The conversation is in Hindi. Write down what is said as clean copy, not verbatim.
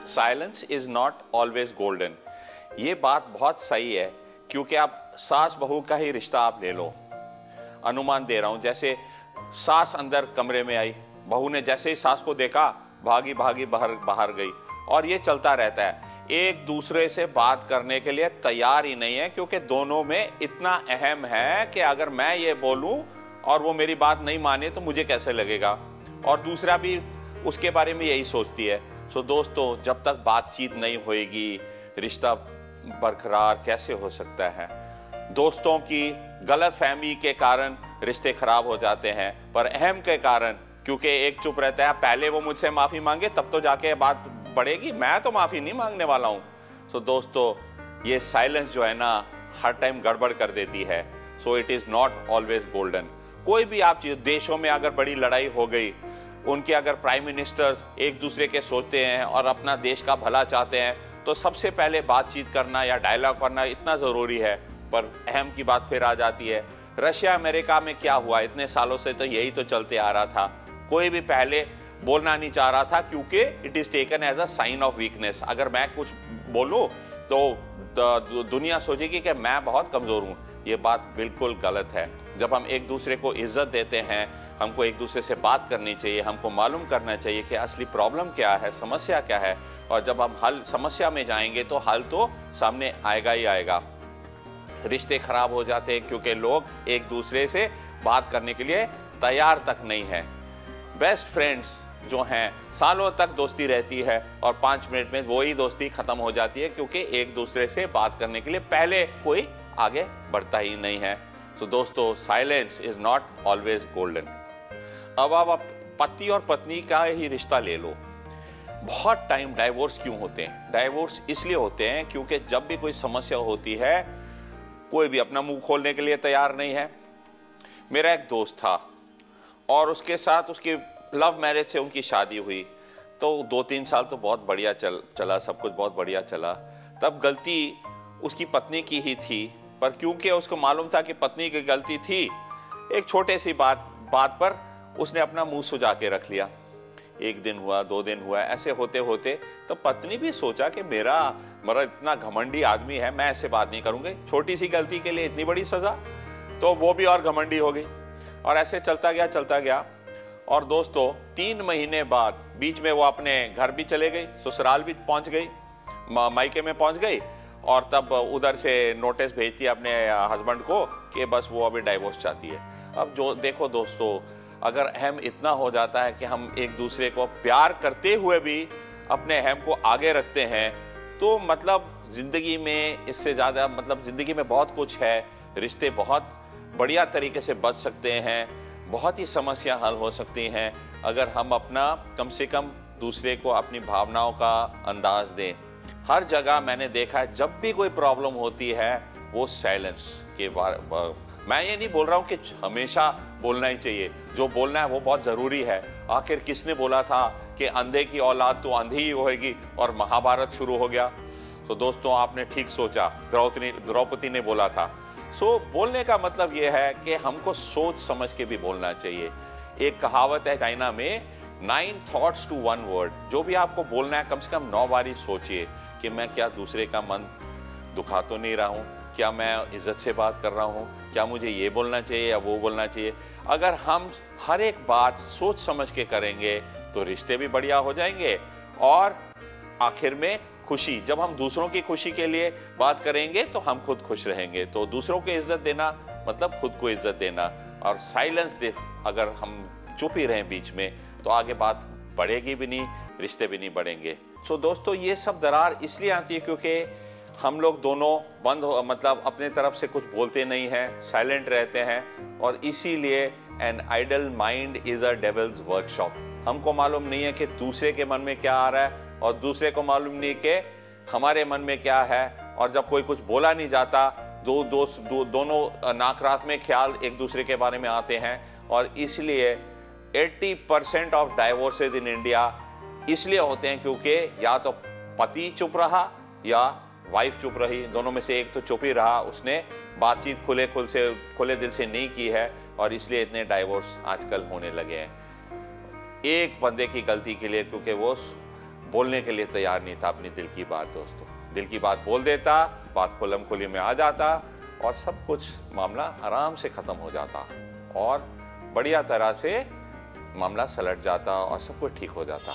Silence is not always golden. ये बात बहुत सही है, क्योंकि आप सास बहू का ही रिश्ता आप ले लो, अनुमान दे रहा हूं, जैसे सास अंदर कमरे में आई, बहू ने जैसे ही सास को देखा भागी भागी बाहर गई, और ये चलता रहता है। एक दूसरे से बात करने के लिए तैयार ही नहीं है, क्योंकि दोनों में इतना अहम है कि अगर मैं ये बोलूं और वो मेरी बात नहीं माने तो मुझे कैसे लगेगा, और दूसरा भी उसके बारे में यही सोचती है। सो दोस्तों, जब तक बातचीत नहीं होएगी रिश्ता बरकरार कैसे हो सकता है। दोस्तों की गलत फहमी के कारण रिश्ते खराब हो जाते हैं, पर अहम के कारण, क्योंकि एक चुप रहता है, पहले वो मुझसे माफी मांगे तब तो जाके बात बढ़ेगी, मैं तो माफी नहीं मांगने वाला हूं। सो दोस्तों, ये साइलेंस जो है ना हर टाइम गड़बड़ कर देती है। So it is not always golden. कोई भी आप चीज, देशों में अगर बड़ी लड़ाई हो गई, उनके अगर प्राइम मिनिस्टर एक दूसरे के सोचते हैं और अपना देश का भला चाहते हैं, तो सबसे पहले बातचीत करना या डायलॉग करना इतना जरूरी है। पर अहम की बात फिर आ जाती है, रशिया अमेरिका में क्या हुआ, इतने सालों से तो यही तो चलते आ रहा था, कोई भी पहले बोलना नहीं चाह रहा था, क्योंकि it is taken as a sign of weakness. अगर मैं कुछ बोलूं तो दुनिया सोचेगी कि मैं बहुत कमजोर हूं। ये बात बिल्कुल गलत है। जब हम एक दूसरे को इज्जत देते हैं, हमको एक दूसरे से बात करनी चाहिए, हमको मालूम करना चाहिए कि असली प्रॉब्लम क्या है, समस्या क्या है, और जब हम समस्या में जाएंगे तो हल तो सामने आएगा ही आएगा। रिश्ते खराब हो जाते हैं क्योंकि लोग एक दूसरे से बात करने के लिए तैयार तक नहीं है। बेस्ट फ्रेंड्स जो हैं, सालों तक दोस्ती रहती है और 5 मिनट में वही दोस्ती खत्म हो जाती है, क्योंकि एक दूसरे से बात करने के लिए पहले कोई आगे बढ़ता ही नहीं है। तो दोस्तों, silence is not always golden. अब आप पति और पत्नी का ही रिश्ता ले लो। बहुत टाइम डाइवोर्स क्यों होते हैं? डाइवोर्स इसलिए होते हैं क्योंकि जब भी कोई समस्या होती है, कोई भी अपना मुंह खोलने के लिए तैयार नहीं है। मेरा एक दोस्त था और उसके साथ उसकी लव मैरिज से उनकी शादी हुई, तो 2-3 साल तो बहुत बढ़िया चला, सब कुछ बहुत बढ़िया चला। तब गलती उसकी पत्नी की ही थी, पर क्योंकि उसको मालूम था कि पत्नी की गलती थी, एक छोटे सी बात पर उसने अपना मुंह सुजा के रख लिया। 1 दिन हुआ, 2 दिन हुआ, ऐसे होते होते तो पत्नी भी सोचा कि मेरा इतना घमंडी आदमी है, मैं ऐसे बात नहीं करूंगी, छोटी सी गलती के लिए इतनी बड़ी सजा, तो वो भी और घमंडी हो गई। और ऐसे चलता गया। और दोस्तों, 3 महीने बाद बीच में वो अपने घर भी चले गई, ससुराल भी पहुंच गई, मायके में पहुंच गई, और तब उधर से नोटिस भेजती है अपने हस्बैंड को कि बस वो अभी डाइवोर्स चाहती है। अब जो देखो दोस्तों, अगर अहम इतना हो जाता है कि हम एक दूसरे को प्यार करते हुए भी अपने अहम को आगे रखते हैं, तो मतलब जिंदगी में इससे ज्यादा, मतलब जिंदगी में बहुत कुछ है। रिश्ते बहुत बढ़िया तरीके से बच सकते हैं, बहुत ही समस्या हल हो सकती हैं अगर हम अपना कम से कम दूसरे को अपनी भावनाओं का अंदाज दें। हर जगह मैंने देखा है, जब भी कोई प्रॉब्लम होती है वो साइलेंस के बारे। मैं ये नहीं बोल रहा हूं कि हमेशा बोलना ही चाहिए, जो बोलना है वो बहुत जरूरी है। आखिर किसने बोला था कि अंधे की औलाद तो अंधी ही होगी, और महाभारत शुरू हो गया। तो दोस्तों, आपने ठीक सोचा, द्रौपदी ने बोला था। सो बोलने का मतलब ये है कि हमको सोच समझ के भी बोलना चाहिए। एक कहावत है चाइना में, 9 thoughts to 1 word। जो भी आपको बोलना है कम से कम 9 बार सोचिए कि मैं क्या दूसरे का मन दुखा तो नहीं रहा हूं, क्या मैं इज्जत से बात कर रहा हूं, क्या मुझे ये बोलना चाहिए या वो बोलना चाहिए। अगर हम हर एक बात सोच समझ के करेंगे तो रिश्ते भी बढ़िया हो जाएंगे, और आखिर में खुशी, जब हम दूसरों की खुशी के लिए बात करेंगे तो हम खुद खुश रहेंगे। तो दूसरों को इज्जत देना मतलब खुद को इज्जत देना। और साइलेंस दे, अगर हम चुप ही रहें बीच में, तो आगे बात बढ़ेगी भी नहीं, रिश्ते भी नहीं बढ़ेंगे। सो दोस्तों, ये सब दरार इसलिए आती है क्योंकि हम लोग दोनों मतलब अपने तरफ से कुछ बोलते नहीं हैं, साइलेंट रहते हैं, और इसीलिए an idle mind is a devil's workshop. हमको मालूम नहीं है कि दूसरे के मन में क्या आ रहा है, और दूसरे को मालूम नहीं कि हमारे मन में क्या है। और जब कोई कुछ बोला नहीं जाता, दोनों नाकरात में ख्याल एक दूसरे के बारे में आते हैं, और इसलिए 80% ऑफ डाइवोर्सेज इन इंडिया इसलिए होते हैं क्योंकि या तो पति चुप रहा या वाइफ चुप रही, दोनों में से एक तो चुप ही रहा, उसने बातचीत खुले दिल से नहीं की है, और इसलिए इतने डाइवोर्स आजकल होने लगे हैं एक बंदे की गलती के लिए, क्योंकि वो बोलने के लिए तैयार नहीं था अपनी दिल की बात। दोस्तों, दिल की बात बोल देता, बात खुलम खुली में आ जाता और सब कुछ मामला आराम से ख़त्म हो जाता और बढ़िया तरह से मामला सलट जाता और सब कुछ ठीक हो जाता।